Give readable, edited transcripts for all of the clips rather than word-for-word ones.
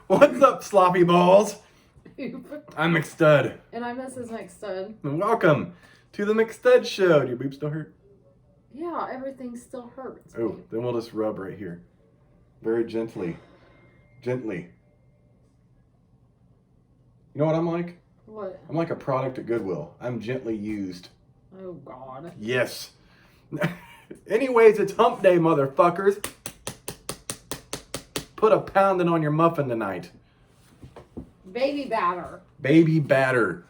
What's up, sloppy balls? I'm McStud. And I'm Mrs. McStud. Welcome to the McStud Show. Do your boobs still hurt? Yeah, everything still hurts. Oh, then we'll just rub right here. Very gently. Gently. You know what I'm like? What? I'm like a product at Goodwill. I'm gently used. Oh, God. Yes. Anyways, it's hump day, motherfuckers. Put a pounding on your muffin tonight. Baby batter. Baby batter.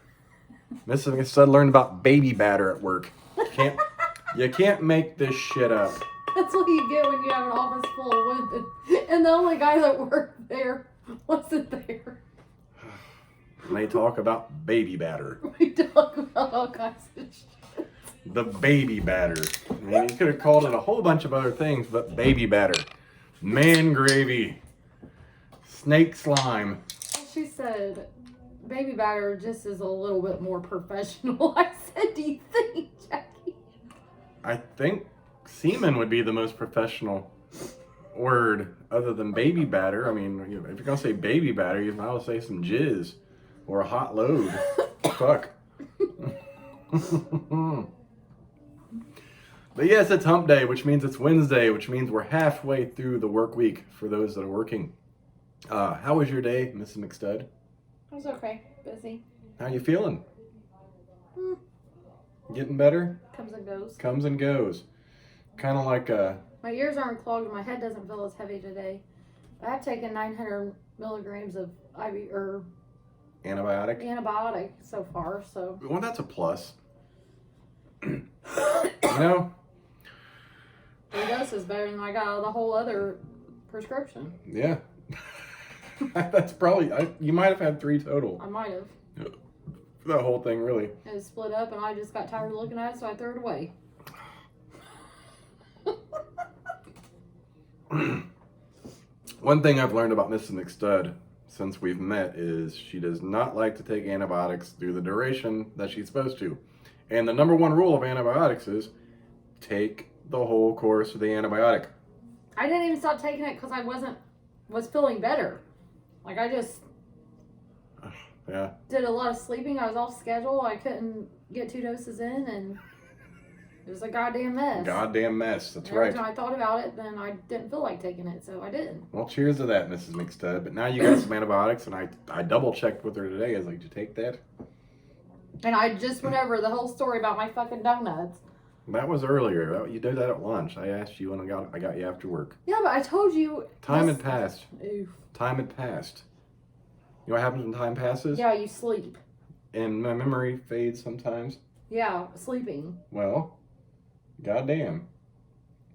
Mrs. McStud learned about baby batter at work. You can't make this shit up. That's what you get when you have an office full of women. And the only guy that worked there wasn't there. And they talk about baby batter. We talk about all kinds of shit. The baby batter. I mean, you could have called it a whole bunch of other things, but baby batter. Man gravy. Snake slime. She said, baby batter just is a little bit more professional. I said, do you think, Jackie? I think semen would be the most professional word other than baby batter. I mean, if you're going to say baby batter, you might as well say some jizz or a hot load. Fuck. But yes, it's hump day, which means it's Wednesday, which means we're halfway through the work week for those that are working. How was your day, Mrs. McStud? It was okay. Busy. How you feeling? Getting better? Comes and goes. Comes and goes. Kind of like My ears aren't clogged and my head doesn't feel as heavy today. I've taken 900 milligrams of IV or antibiotic. so far, so. Well, that's a plus. You know? 3 doses better than I got out of the whole other prescription. Yeah. That's probably, you might have had 3 total. I might have. The whole thing, really. It was split up and I just got tired of looking at it, so I threw it away. One thing I've learned about Mrs. McStud since we've met is she does not like to take antibiotics through the duration that she's supposed to. And the number 1 rule of antibiotics is take the whole course of the antibiotic. I didn't even stop taking it because I was feeling better. Like I just did a lot of sleeping. I was off schedule. I couldn't get 2 doses in and it was a goddamn mess. Goddamn mess, that's Every right. time I thought about it, then I didn't feel like taking it, so I didn't. Well, cheers to that, Mrs. McStud. But now you got some antibiotics, and I double-checked with her today. I was like, did you take that? And I just went over the whole story about my fucking donuts. That was earlier. You did that at lunch. I asked you when I got you after work. Yeah, but I told you. Time had passed. Oof. Time had passed. You know what happens when time passes? Yeah, you sleep. And my memory fades sometimes. Yeah, sleeping. Well, goddamn.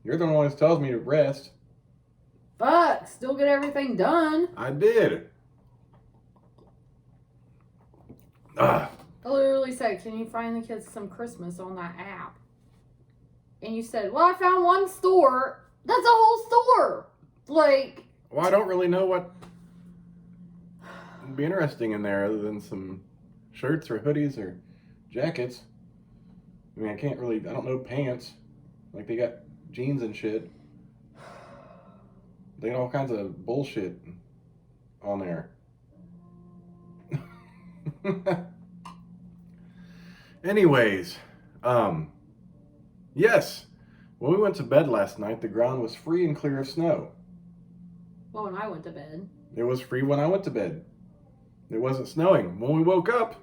You're the one who tells me to rest. But still get everything done. I did. I literally said, can you find the kids some Christmas on that app? And you said, well, I found one store. That's a whole store. Like. Well, I don't really know what would be interesting in there other than some shirts or hoodies or jackets. I mean, I don't know pants. Like, they got jeans and shit. They got all kinds of bullshit on there. Anyways, yes. When we went to bed last night, the ground was free and clear of snow. Well, when I went to bed. It was free when I went to bed. It wasn't snowing. When we woke up,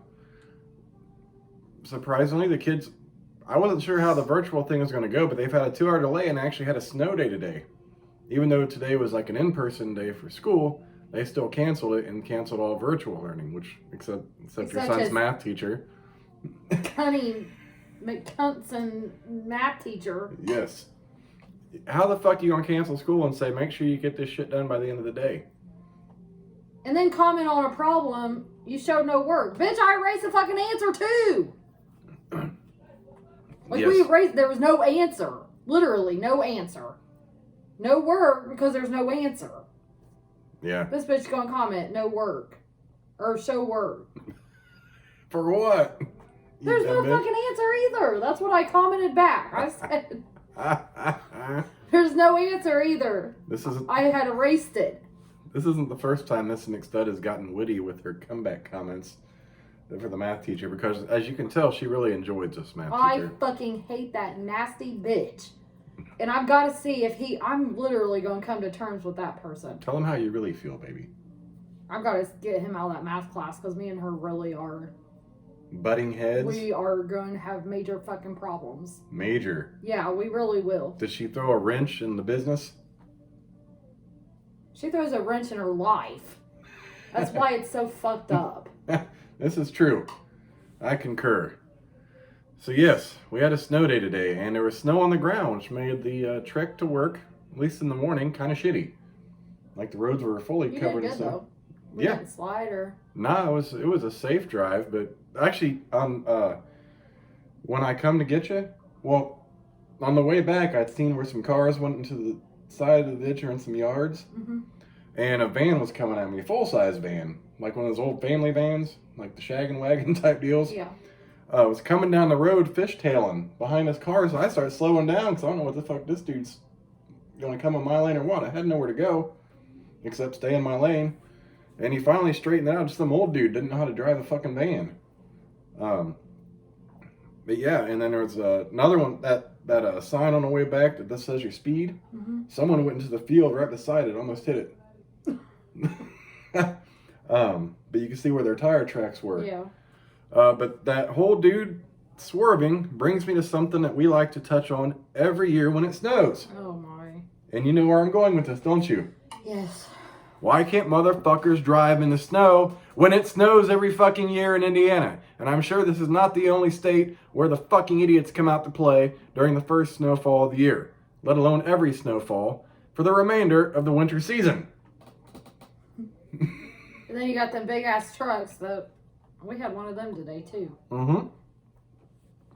surprisingly, the kids, I wasn't sure how the virtual thing was going to go, but they've had a 2-hour delay and actually had a snow day today. Even though today was like an in-person day for school, they still canceled it and canceled all virtual learning, which, except your son's math teacher. Cunning McCunson math teacher. Yes. How the fuck are you going to cancel school and say, make sure you get this shit done by the end of the day? And then comment on a problem, you showed no work. Bitch, I erased the fucking answer too. Like, yes. We erased, there was no answer. Literally, no answer. No work because there's no answer. Yeah. This bitch gonna comment, no work. Or show work. For what? There's no fucking answer either. That's what I commented back. I said, there's no answer either. I had erased it. This isn't the first time Miss McStud has gotten witty with her comeback comments for the math teacher, because as you can tell, she really enjoys this math teacher. I fucking hate that nasty bitch. And I've got to see if I'm literally going to come to terms with that person. Tell him how you really feel, baby. I've got to get him out of that math class because me and her really are... Butting heads? We are going to have major fucking problems. Major? Yeah, we really will. Did she throw a wrench in the business? She throws a wrench in her life. That's why it's so fucked up. This is true. I concur. So yes, we had a snow day today, and there was snow on the ground, which made the trek to work, at least in the morning, kind of shitty. Like the roads were fully covered in snow. Though. We Yeah. didn't slide or... Nah, it was a safe drive, but actually, when I come to get you, well, on the way back, I'd seen where some cars went into the side of the ditch or in some yards, and a van was coming at me, a full-size van, like one of those old family vans, like the shag and wagon type deals. Yeah. Was coming down the road fishtailing behind his car, so I started slowing down because I don't know what the fuck this dude's going to come in my lane or what. I had nowhere to go except stay in my lane. And he finally straightened out. Just some old dude didn't know how to drive a fucking van. But yeah, and then there was another one, that sign on the way back that this says your speed. Someone went into the field right beside it, almost hit it. But you can see where their tire tracks were. Yeah. But that whole dude swerving brings me to something that we like to touch on every year when it snows. Oh my. And you know where I'm going with this, don't you? Yes. Why can't motherfuckers drive in the snow when it snows every fucking year in Indiana? And I'm sure this is not the only state where the fucking idiots come out to play during the first snowfall of the year, let alone every snowfall for the remainder of the winter season. And then you got them big ass trucks that we had one of them today too.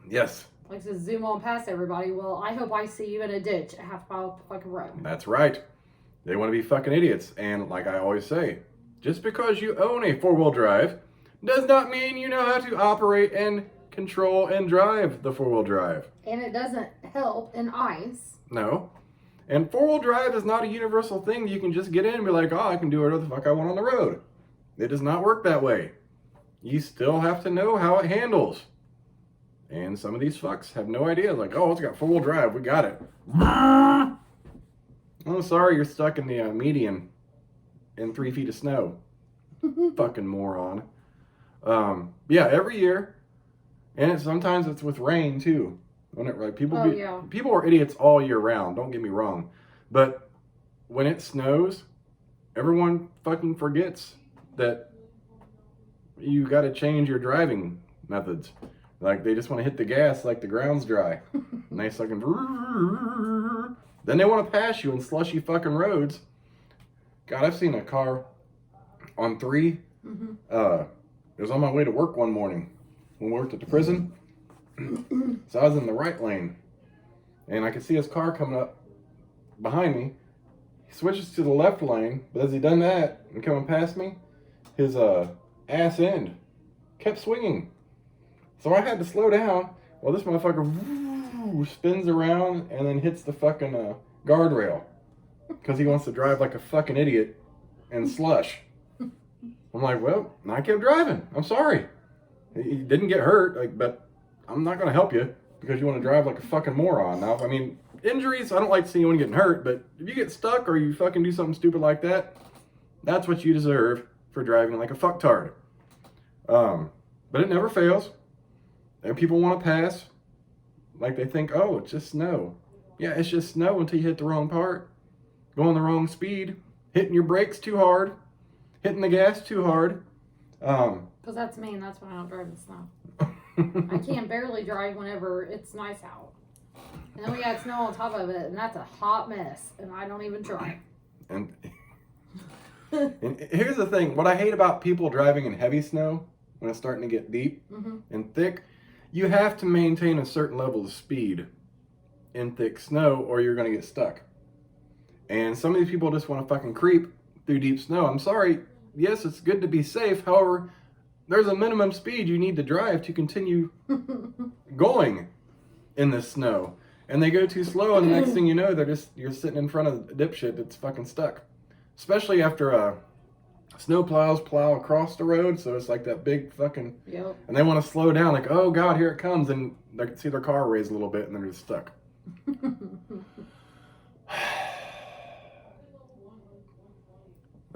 Yes. Like to zoom on past everybody. Well, I hope I see you in a ditch a half mile up the fucking road. That's right. They want to be fucking idiots. And like I always say, just because you own a four-wheel drive does not mean you know how to operate and control and drive the four-wheel drive. And it doesn't help in ice. No. And four-wheel drive is not a universal thing you can just get in and be like, oh, I can do whatever the fuck I want on the road. It does not work that way. You still have to know how it handles. And some of these fucks have no idea. Like, oh, it's got four-wheel drive. We got it. I'm sorry you're stuck in the median in 3 feet of snow. Fucking moron. Yeah, every year. And sometimes it's with rain, too. When it, like, people are idiots all year round. Don't get me wrong. But when it snows, everyone fucking forgets that you got to change your driving methods. Like, they just want to hit the gas like the ground's dry. Nice fucking... Then they want to pass you in slushy fucking roads. God, I've seen a car on 3. It was on my way to work one morning when we worked at the prison. So I was in the right lane. And I could see his car coming up behind me. He switches to the left lane, but as he done that and coming past me, his ass end kept swinging. So I had to slow down while this motherfucker spins around and then hits the fucking guardrail because he wants to drive like a fucking idiot in slush. I'm like, well, I kept driving. I'm sorry. He didn't get hurt, like, but I'm not going to help you because you want to drive like a fucking moron. Now, I mean, injuries, I don't like to see anyone getting hurt, but if you get stuck or you fucking do something stupid like that, that's what you deserve for driving like a fucktard. But it never fails. And people want to pass. Like they think, oh, it's just snow. Yeah, it's just snow until you hit the wrong part. Going the wrong speed. Hitting your brakes too hard. Hitting the gas too hard. Because that's me and that's when I don't drive in snow. I can barely drive whenever it's nice out. And then we got snow on top of it, and that's a hot mess. And I don't even try. And here's the thing. What I hate about people driving in heavy snow, when it's starting to get deep and thick, you have to maintain a certain level of speed in thick snow or you're going to get stuck. And some of these people just want to fucking creep through deep snow. I'm sorry. Yes, it's good to be safe. However, there's a minimum speed you need to drive to continue going in this snow. And they go too slow, and the next thing you know, you're sitting in front of a dipshit that's fucking stuck. especially after snow plows plow across the road, so it's like that big fucking. Yep. And they want to slow down, like, oh god, here it comes, and they can see their car raise a little bit, and they're just stuck.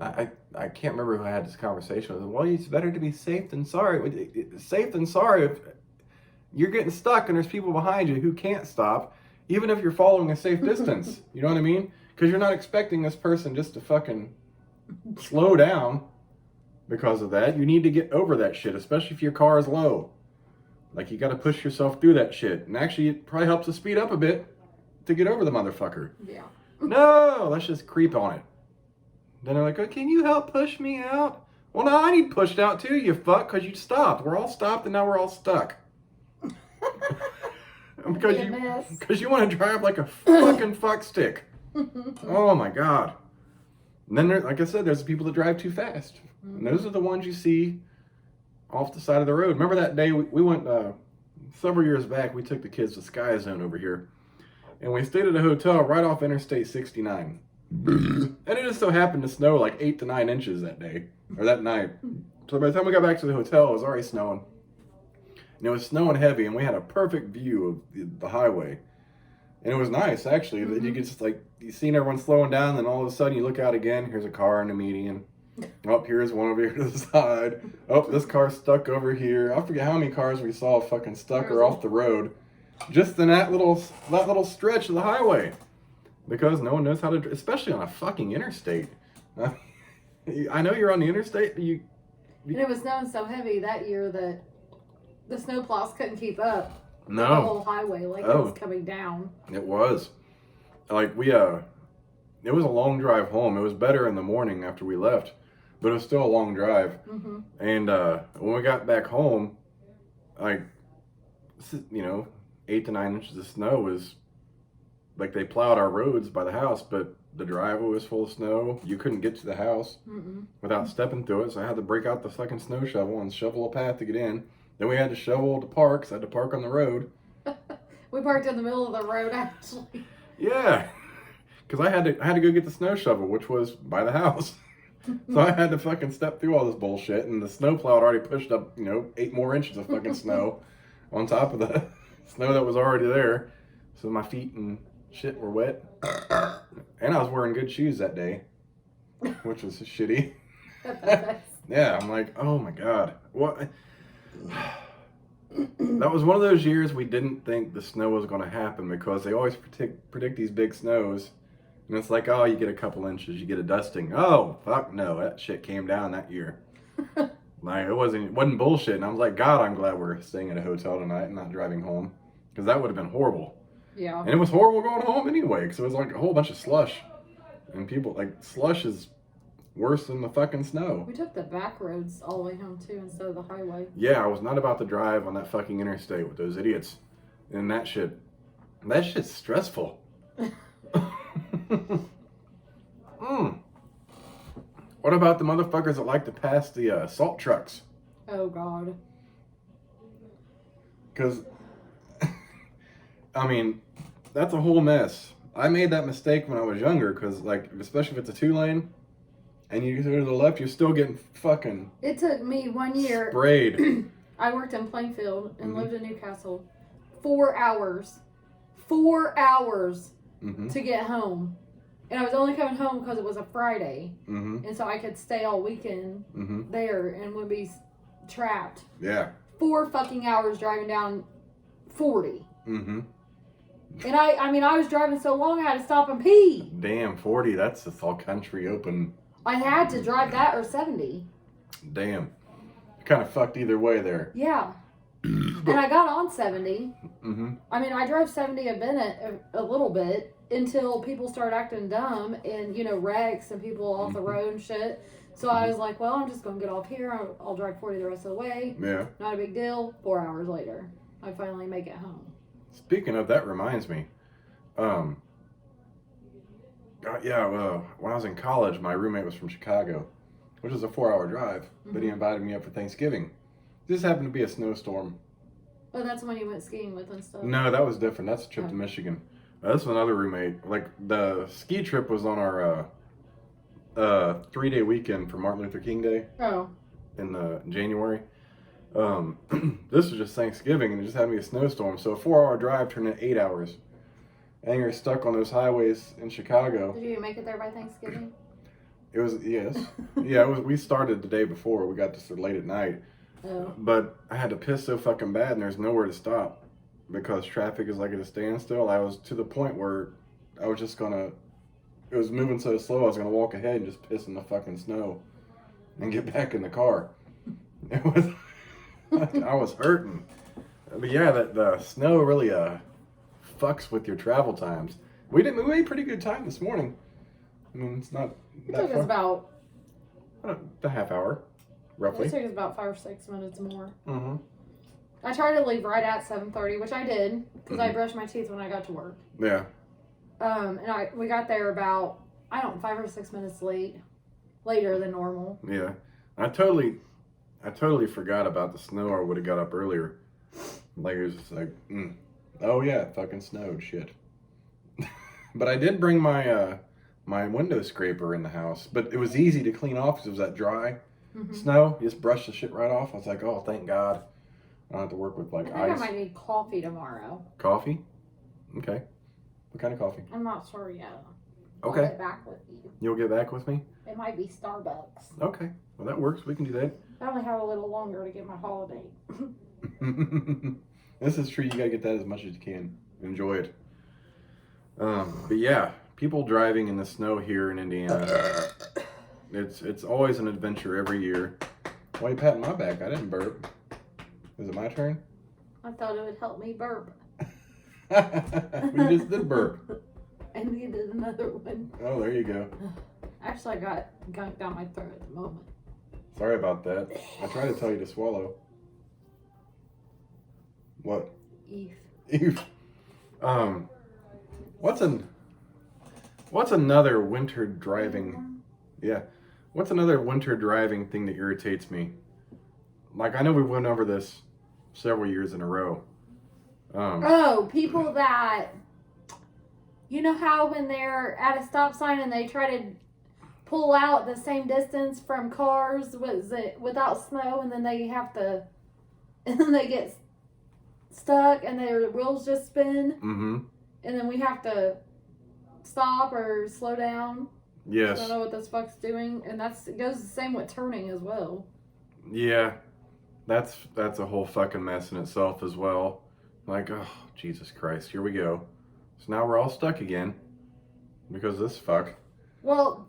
I can't remember who I had this conversation with. Well, it's better to be safe than sorry. Safe than sorry if you're getting stuck and there's people behind you who can't stop, even if you're following a safe distance. You know what I mean? Because you're not expecting this person just to fucking slow down because of that. You need to get over that shit, especially if your car is low. Like, you got to push yourself through that shit. And actually, it probably helps to speed up a bit to get over the motherfucker. Yeah. No, let's just creep on it. Then they're like, oh, can you help push me out? Well, now I need pushed out too, you fuck, because you stopped. We're all stopped and now we're all stuck. Because you want to drive like a fucking fuck stick. Oh my god. And then, like I said, there's people that drive too fast. And those are the ones you see off the side of the road. Remember that day we went, several years back, we took the kids to Sky Zone over here. And we stayed at a hotel right off Interstate 69. And it just so happened to snow like 8 to 9 inches that day, or that night. So by the time we got back to the hotel, it was already snowing. And it was snowing heavy, and we had a perfect view of the highway. And it was nice, actually. Mm-hmm. You could just, like, you seen everyone slowing down, and then all of a sudden you look out again, here's a car in the median. Oh, here's one over here to the side. Oh, this car's stuck over here. I forget how many cars we saw fucking stuck or off the road. Just in that little stretch of the highway. Because no one knows how to, especially on a fucking interstate. I know you're on the interstate, but you and it was snowing so heavy that year that the snowplows couldn't keep up. No. The whole highway, like it was coming down. It was. Like it was a long drive home. It was better in the morning after we left, but it was still a long drive. Mm-hmm. And when we got back home, like, 8 to 9 inches of snow was. Like, they plowed our roads by the house, but the driveway was full of snow. You couldn't get to the house without stepping through it, so I had to break out the fucking snow shovel and shovel a path to get in. Then we had to shovel to park, so I had to park on the road. We parked in the middle of the road, actually. Yeah, because I had to go get the snow shovel, which was by the house. So I had to fucking step through all this bullshit, and the snowplow had already pushed up, 8 more inches of fucking snow on top of the snow that was already there. So my feet and shit were wet. And I was wearing good shoes that day, which was shitty. Yeah, I'm like, oh my god. What? That was one of those years we didn't think the snow was going to happen because they always predict these big snows. And it's like, oh, you get a couple inches, you get a dusting. Oh, fuck no, that shit came down that year. Like, it wasn't bullshit. And I was like, God, I'm glad we're staying at a hotel tonight and not driving home. Because that would have been horrible. Yeah. And it was horrible going home anyway, because it was like a whole bunch of slush. And people, like, slush is worse than the fucking snow. We took the back roads all the way home, too, instead of the highway. Yeah, I was not about to drive on that fucking interstate with those idiots. And that shit's stressful. What about the motherfuckers that like to pass the salt trucks? Oh, God. Because, I mean, that's a whole mess. I made that mistake when I was younger because, like, especially if it's a 2-lane and you go to the left, you're still getting fucking It took me 1 year. Sprayed. I worked in Plainfield and lived in Newcastle. 4 hours. 4 hours to get home. And I was only coming home because it was a Friday. And so I could stay all weekend there and would be trapped. Yeah. 4 fucking hours driving down 40. And I was driving so long I had to stop and pee. Damn, 40, that's just all country open. I had to drive that or 70. Damn. Kind of fucked either way there. Yeah. And I got on 70. I mean, I drove 70 a minute a little bit until people started acting dumb and, wrecks and people off the road and shit. So I was like, well, I'm just going to get off here. I'll drive 40 the rest of the way. Yeah. Not a big deal. 4 hours later, I finally make it home. Speaking of, that reminds me. When I was in college, my roommate was from Chicago, which is a 4-hour drive, but he invited me up for Thanksgiving. This happened to be a snowstorm. Oh, that's when you went skiing with and stuff? No, that was different. That's a trip to Michigan. This was another roommate. Like, the ski trip was on our 3-day weekend for Martin Luther King Day. Oh. In January. This was just Thanksgiving, and it just had me a snowstorm. So a 4-hour drive turned into 8 hours. And you're stuck on those highways in Chicago. Did you make it there by Thanksgiving? It was, yes. Yeah, it was. We started the day before. We got to late at night. Oh. But I had to piss so fucking bad, and there's nowhere to stop because traffic is like at a standstill. I was to the point where I was just gonna. It was moving so slow. I was gonna walk ahead and just piss in the fucking snow, and get back in the car. It was. I was hurting. But yeah, the snow really fucks with your travel times. We made pretty good time this morning. I mean, it's not. It took us about a half hour. Roughly. It took us about 5 or 6 minutes more. Mm-hmm. I tried to leave right at 7:30, which I did because I brushed my teeth when I got to work. Yeah. And we got there about 5 or 6 minutes later than normal. Yeah, I totally forgot about the snow. Or would have got up earlier. Like it was just like, oh yeah, it fucking snowed, shit. But I did bring my my window scraper in the house, but it was easy to clean off because it was that dry. Snow, you just brush the shit right off. I was like, oh, thank God. I don't have to work with like I think ice. I might need coffee tomorrow. Coffee? Okay. What kind of coffee? I'm not sure yet. Okay. I'll get back with you. You'll get back with me? It might be Starbucks. Okay. Well, that works. We can do that. I only have a little longer to get my holiday. This is true. You gotta get that as much as you can. Enjoy it. But yeah, people driving in the snow here in Indiana. It's always an adventure every year. Why are you patting my back? I didn't burp. Is it my turn? I thought it would help me burp. We just did burp. I needed another one. Oh, there you go. Actually, I got gunk down my throat at the moment. Sorry about that. I tried to tell you to swallow. What? Eve. What's another winter driving? Yeah. What's another winter driving thing that irritates me? Like, I know we went over this several years in a row. People that, you know how when they're at a stop sign and they try to pull out the same distance from cars without snow, and then they have to, and then they get stuck and their wheels just spin. Mm-hmm. And then we have to stop or slow down. Yes. I don't know what this fuck's doing, and it goes the same with turning as well. Yeah, that's a whole fucking mess in itself as well. Like, oh, Jesus Christ, here we go. So now we're all stuck again because of this fuck. Well,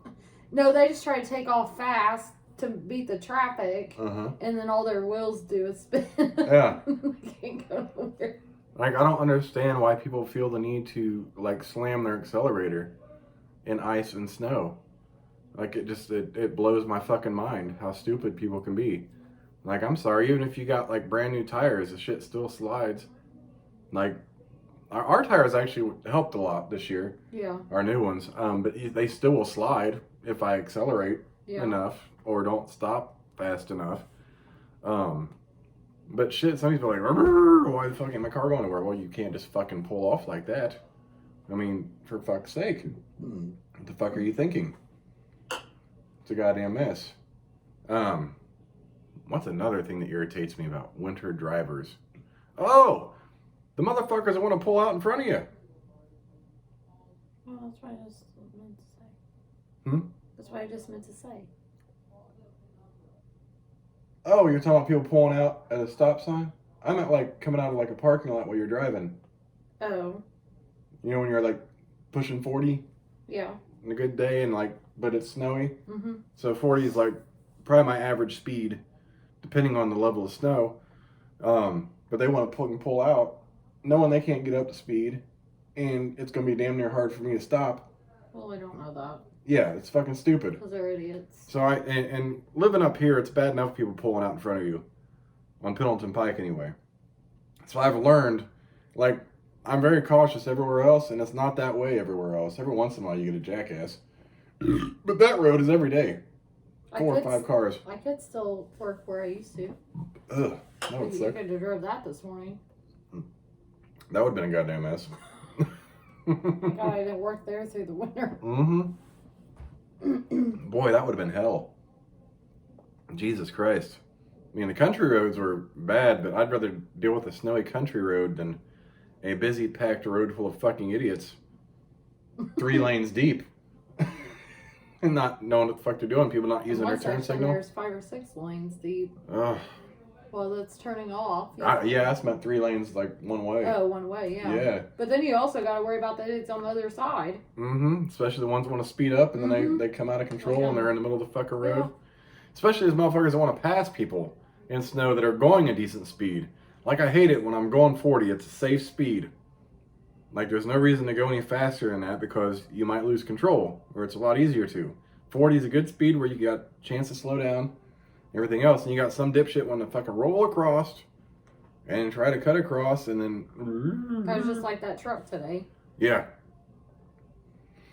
no, they just try to take off fast to beat the traffic, and then all their wheels do is spin. Yeah. They can't go nowhere. Like, I don't understand why people feel the need to, like, slam their accelerator in ice and snow. Like, it blows my fucking mind how stupid people can be. Like, I'm sorry, even if you got, like, brand new tires, the shit still slides. Like, our tires actually helped a lot this year. Yeah. Our new ones. But they still will slide if I accelerate enough or don't stop fast enough. But shit, some people are like, why the fuck ain't my car going nowhere? Well, you can't just fucking pull off like that. I mean, for fuck's sake. What the fuck are you thinking? It's a goddamn mess. What's another thing that irritates me about winter drivers? Oh! The motherfuckers that want to pull out in front of you. Oh, that's what I just meant to say. That's what I just meant to say. Oh, you're talking about people pulling out at a stop sign? I meant like coming out of like a parking lot while you're driving. Oh. You know when you're like pushing 40? Yeah. On a good day and like, but it's snowy. Mm-hmm. So 40 is like probably my average speed, depending on the level of snow. But they want to pull out, knowing they can't get up to speed, and it's going to be damn near hard for me to stop. Well, I don't know that. Yeah, it's fucking stupid. Because they're idiots. So and living up here, it's bad enough people pulling out in front of you. On Pendleton Pike anyway. So I've learned, like, I'm very cautious everywhere else, and it's not that way everywhere else. Every once in a while you get a jackass. But that road is every day. 4 or 5 cars. I could still work where I used to. Ugh, that would You suck. could have drove that this morning. That would have been a goddamn mess. God, I didn't work there through the winter. Mm-hmm. Boy, that would have been hell. Jesus Christ. I mean, the country roads were bad, but I'd rather deal with a snowy country road than a busy, packed road full of fucking idiots. 3 lanes deep. And not knowing what the fuck they're doing. People not using their turn signal. There's 5 or 6 lanes deep. Ugh. Well, that's turning off. Yeah, that's meant 3 lanes, like, one way. Oh, one way, yeah. Yeah. But then you also got to worry about the idiots on the other side. Mm-hmm. Especially the ones that want to speed up and then they come out of control and they're in the middle of the fucking road. Yeah. Especially those motherfuckers that want to pass people in snow that are going a decent speed. Like, I hate it when I'm going 40. It's a safe speed. Like, there's no reason to go any faster than that because you might lose control, or it's a lot easier to. 40 is a good speed where you got a chance to slow down, everything else, and you got some dipshit wanting to fucking roll across and try to cut across, and then... I was just like that truck today. Yeah.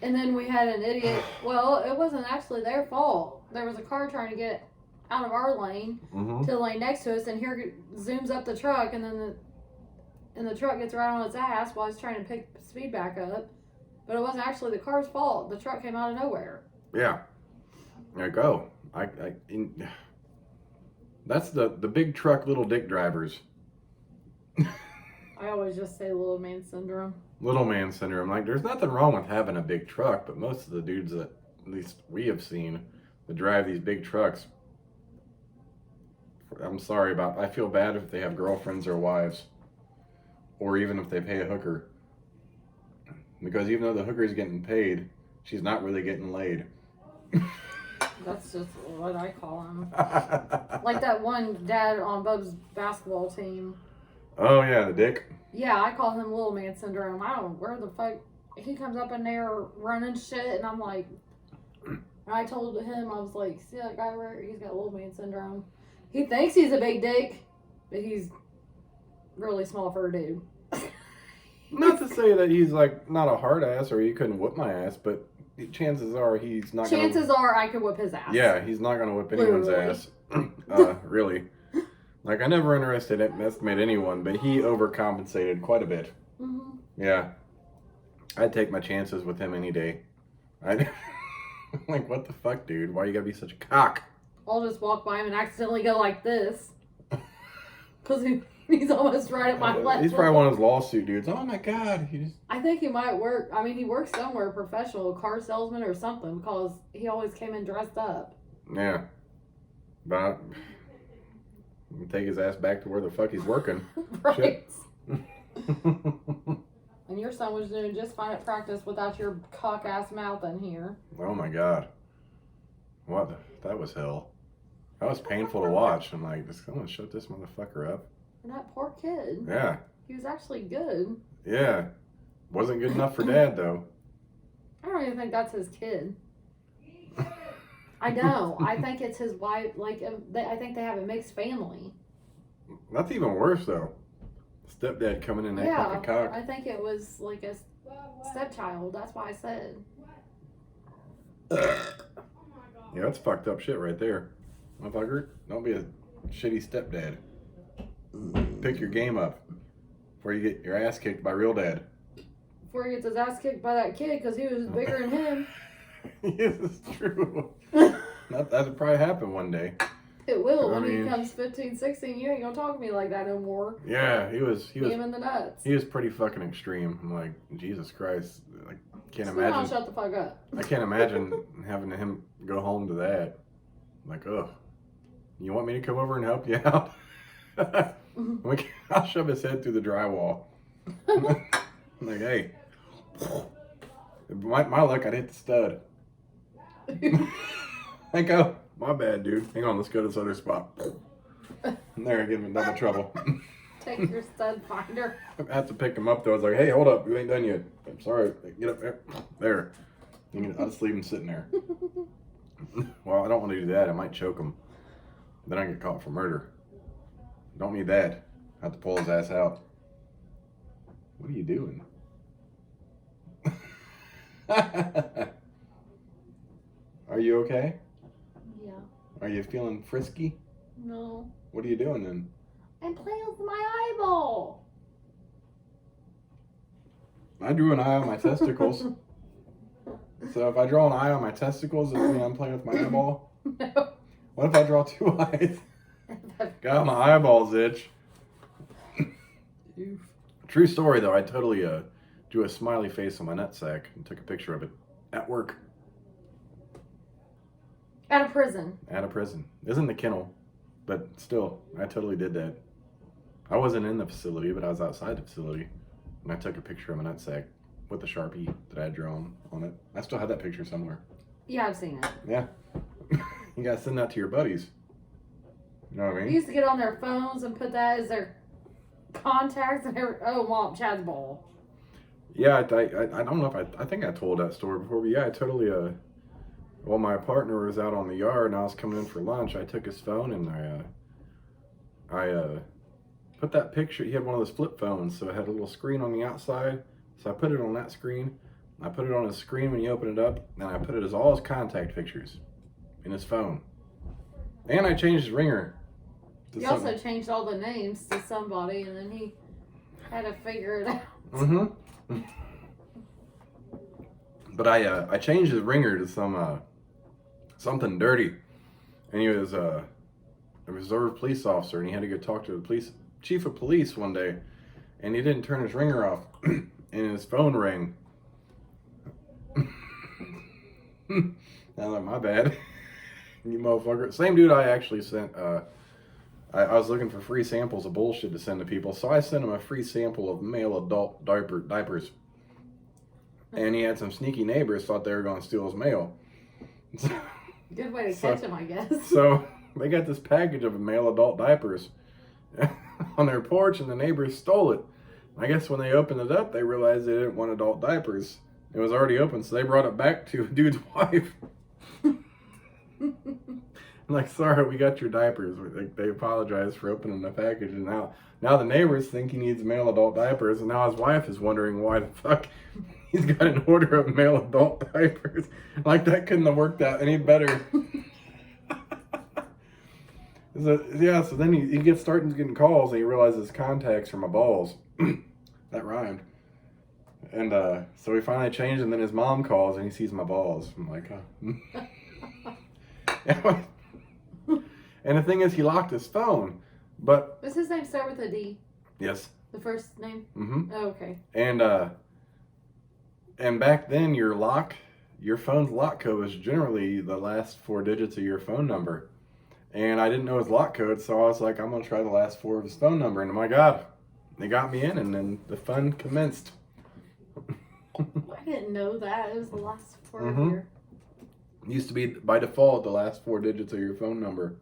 And then we had an idiot. Well, it wasn't actually their fault. There was a car trying to get out of our lane to the lane next to us, and here zooms up the truck, and then the truck gets right on its ass while it's trying to pick speed back up. But it wasn't actually the car's fault. The truck came out of nowhere. Yeah. There you go. That's the big truck little dick drivers. I always just say little man syndrome. Little man syndrome. Like, there's nothing wrong with having a big truck, but most of the dudes that at least we have seen that drive these big trucks, I'm sorry about, I feel bad if they have girlfriends or wives, or even if they pay a hooker. Because even though the hooker is getting paid, she's not really getting laid. That's just what I call him. Like that one dad on Bub's basketball team. Oh yeah, the dick. Yeah, I call him little man syndrome. I don't know where the fuck he comes up in there running shit, and I'm like, I told him, I was like, see that guy where he's got little man syndrome. He thinks he's a big dick, but he's really small for a dude. Not to say that he's like not a hard ass or he couldn't whip my ass, but chances are he's not. Chances are I could whip his ass. Yeah, he's not gonna whip anyone's ass. Really. Like, I never estimate anyone, but he overcompensated quite a bit. Mm-hmm. Yeah. I'd take my chances with him any day. Like, what the fuck, dude? Why you gotta be such a cock? I'll just walk by him and accidentally go like this. Because he's almost right at my left. He's probably one of those lawsuit dudes. Oh my god. I think he might work. I mean, he works somewhere professional, car salesman or something, because he always came in dressed up. Yeah. But take his ass back to where the fuck he's working. Right. And your son was doing just fine at practice without your cock ass mouth in here. Oh my god. What? That was hell. That was painful to watch. I'm like, I'm gonna shut this motherfucker up. And that poor kid. Yeah. He was actually good. Yeah. Wasn't good enough for dad, though. I don't even think that's his kid. I know. I think it's his wife. Like, I think they have a mixed family. That's even worse, though. Stepdad coming in that fucking cock. I think it was like a stepchild. That's why I said. Yeah, that's fucked up shit right there. Motherfucker, don't be a shitty stepdad. Pick your game up before you get your ass kicked by real dad. Before he gets his ass kicked by that kid because he was bigger than him. Yes, it's true. That'll probably happen one day. It will. When he becomes 15, 16, you ain't gonna talk to me like that no more. Yeah, he was him in the nuts. He was pretty fucking extreme. I'm like, Jesus Christ. I can't imagine. I'll shut the fuck up. I can't imagine having him go home to that. Like, ugh. You want me to come over and help you out? I'll shove his head through the drywall. I'm like, hey. My luck, I'd hit the stud. I go, my bad, dude. Hang on, let's go to this other spot. There, give him double trouble. Take your stud finder. I have to pick him up, though. I was like, hey, hold up. You ain't done yet. I'm sorry. Get up there. There. I'll just leave him sitting there. Well, I don't want to do that. I might choke him. Then I get caught for murder. Don't need that. I have to pull his ass out. What are you doing? Are you okay? Yeah. Are you feeling frisky? No. What are you doing then? I'm playing with my eyeball. I drew an eye on my testicles. So if I draw an eye on my testicles, does it mean I'm playing with my eyeball? No. What if I draw 2 eyes? God, my eyeballs itch. Oof. True story, though. I totally drew a smiley face on my nutsack and took a picture of it at work. Out of prison. Out of prison. Isn't the kennel, but still, I totally did that. I wasn't in the facility, but I was outside the facility, and I took a picture of my nutsack with the Sharpie that I had drawn on it. I still have that picture somewhere. Yeah, I've seen it. Yeah. You gotta send that to your buddies. You know what I They mean? used to get on their phones and put that as their contacts and oh, mom, Chad's ball. Yeah, I don't know if I think I told that story before, but yeah, I totally, well, my partner was out on the yard and I was coming in for lunch. I took his phone and I put that picture. He had one of those flip phones, so it had a little screen on the outside. So I put it on that screen. I put it on his screen when you open it up, and I put it as all his contact pictures in his phone. And I changed his ringer. He also changed all the names to somebody, and then he had to figure it out. Mm-hmm. But I changed his ringer to some something dirty, and he was a reserve police officer, and he had to go talk to the chief of police one day, and he didn't turn his ringer off, and his phone rang. Now that my bad, you motherfucker. Same dude I actually sent. I was looking for free samples of bullshit to send to people, so I sent him a free sample of male adult diapers. And he had some sneaky neighbors thought they were going to steal his mail. Good way to catch him, I guess. So they got this package of male adult diapers on their porch, and the neighbors stole it. I guess when they opened it up, they realized they didn't want adult diapers. It was already open, so they brought it back to a dude's wife. I'm like, sorry, we got your diapers. They apologized for opening the package, and now the neighbors think he needs male adult diapers, and now his wife is wondering why the fuck he's got an order of male adult diapers. Like, that couldn't have worked out any better. So then he gets starting getting calls, and he realizes his contacts are my balls. That rhymed. And so we finally changed, and then his mom calls, and he sees my balls. I'm like, huh. And the thing is, he locked his phone, but... Does his name start with a D? Yes. The first name? Mm-hmm. Oh, okay. And back then, your phone's lock code was generally the last 4 digits of your phone number. And I didn't know his lock code, so I was like, I'm going to try the last 4 of his phone number. And oh my God, they got me in, and then the fun commenced. I didn't know that. It was the last 4 of Mm-hmm. your... Used to be, by default, the last 4 digits of your phone number.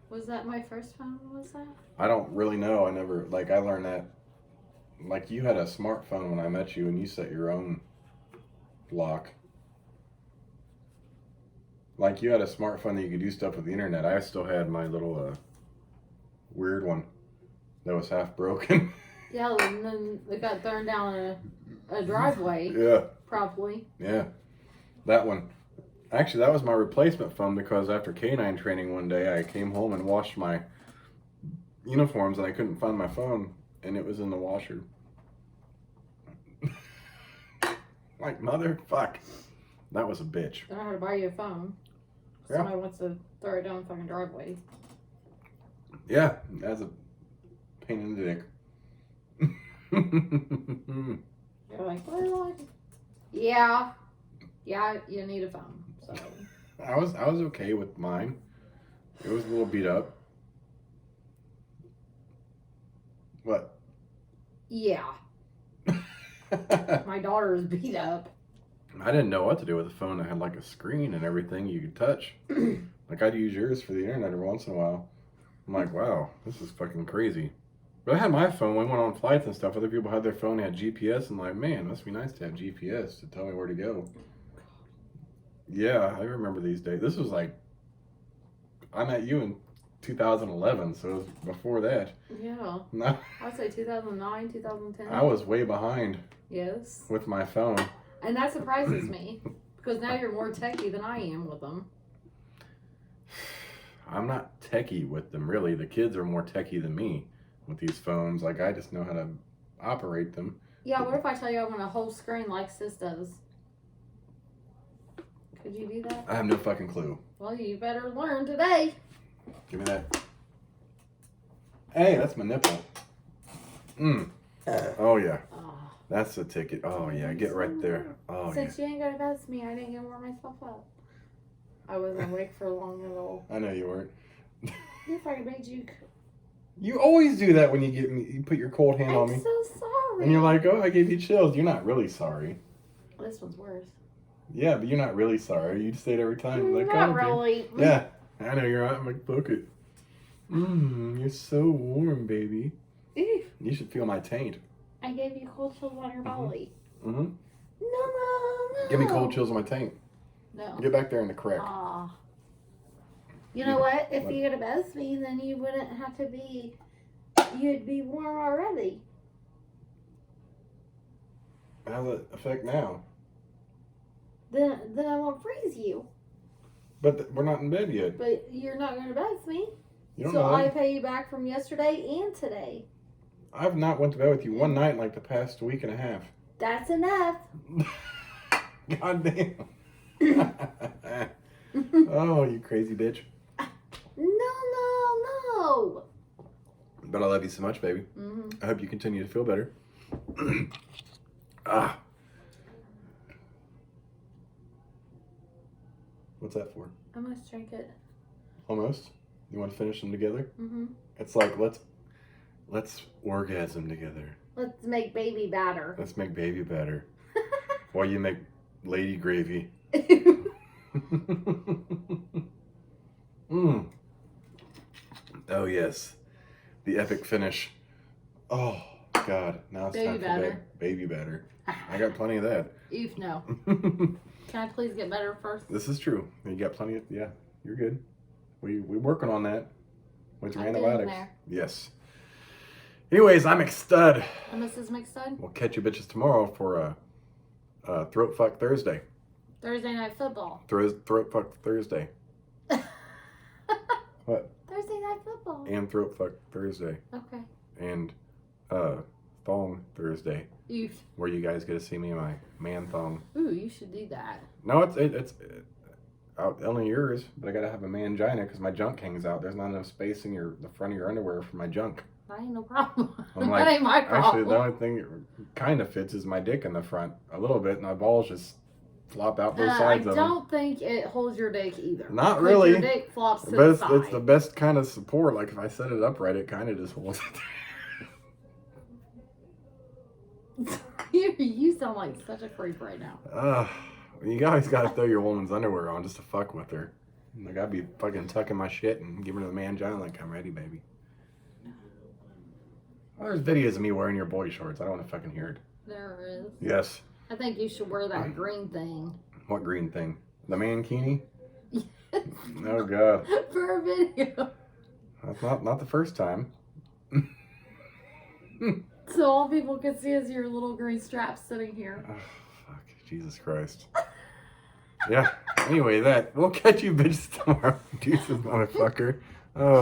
Was that my first phone? Was that? I don't really know. I learned that. Like, you had a smartphone when I met you, and you set your own lock. Like, you had a smartphone that you could do stuff with the internet. I still had my little weird one that was half broken. Yeah, and then it got thrown down a driveway. Yeah. Probably. Yeah. That one. Actually, that was my replacement phone, because after canine training one day, I came home and washed my uniforms, and I couldn't find my phone, and it was in the washer. Like, motherfuck. That was a bitch. I don't know how to buy you a phone. Yeah. Somebody wants to throw it down the fucking driveway. Yeah, that's a pain in the dick. You're like, well, yeah, you need a phone. So I was okay with mine. It was a little beat up. What? yeah, my daughter is beat up. I didn't know what to do with a phone that had like a screen and everything you could touch. Like, I'd use yours for the internet every once in a while. I'm like, wow, this is fucking crazy. But I had my phone when we went on flights and stuff. Other people had their phone, they had GPS, and like, man, it must be nice to have GPS to tell me where to go. Yeah, I remember these days. This was like, I met you in 2011, so it was before that. Yeah, No, I'd say 2009, 2010. I was way behind Yes, with my phone. and that surprises me because now you're more techie than I am with them. I'm not techie with them, really. The kids are more techie than me with these phones. Like, I just know how to operate them. Yeah, what if I tell you I want a whole screen like Sis does? Could you do that? I have no fucking clue. Well, you better learn today. Give me that. Hey, that's my nipple. Oh, yeah. Oh. That's the ticket. Oh, yeah. Get right there. Oh, Since you ain't gonna best me, I didn't get warm myself up. I wasn't awake for long at all. yeah. I know you weren't. If I made you... You always do that when you get me. You put your cold hand on me. I'm so sorry. And you're like, oh, I gave you chills. You're not really sorry. This one's worse. Yeah, but you're not really sorry. You say it every time. Like, Not oh, really. yeah. I know you're right. I'm like, look it. You're so warm, baby. Ew. You should feel my taint. I gave you cold chills on your belly. Mm-hmm. No. Give me cold chills on my taint. No. Get back there in the crack. Aw. You know what? If you get a best me, then you wouldn't have to be... You'd be warm already. How's it affect now? Then I won't freeze you. But we're not in bed yet. But you're not going to best me. You don't So know. I pay you back from yesterday and today. I've not went to bed with you one night in like the past week and a half. That's enough. God damn. Oh, you crazy bitch. No. But I love you so much, baby. Mm-hmm. I hope you continue to feel better. What's that for? I must drink it. Almost. You want to finish them together? Mm-hmm. It's like let's orgasm together. Let's make baby batter. Let's make baby better. While you make lady gravy. Oh yes, the epic finish. Oh God, now it's Baby time for batter. bed. Baby batter. I got plenty of that. Oof, no. Can I please get better first? This is true. You got plenty of, yeah, you're good. We're working on that with your I've been antibiotics. there. Yes. Anyways, I'm McStud. I'm Mrs. McStud. We'll catch you bitches tomorrow for Throat Fuck Thursday. Thursday night football. Throat Fuck Thursday. What? Thursday night football. And Throat Fuck Thursday. Okay. And Thong Thursday. Oof. Where you guys get to see me in my man thong. Ooh, you should do that. No, it's only yours, but I gotta have a mangina because my junk hangs out. There's not enough space in the front of your underwear for my junk. That ain't no problem. I'm like, that ain't my problem. actually, the only thing that kind of fits is my dick in the front a little bit, and my balls just flop out both sides of I them. don't think it holds your dick either. Not 'Cause really. Your dick flops to But the it's side. the best kind of support. Like if I set it up right, it kind of just holds it there. You sound like such a freak right now. You always gotta throw your woman's underwear on just to fuck with her. Like I'd be fucking tucking my shit and giving her the mangina like I'm ready, baby. Well, there's videos of me wearing your boy shorts. I don't want to fucking hear it. There is. Yes. I think you should wear that green thing. What green thing? The mankini? Oh God. For a video. That's not the first time. So all people can see is your little green strap sitting here. Oh, fuck. Jesus Christ. Yeah. Anyway, we'll catch you bitches tomorrow. Jesus, motherfucker. Oh.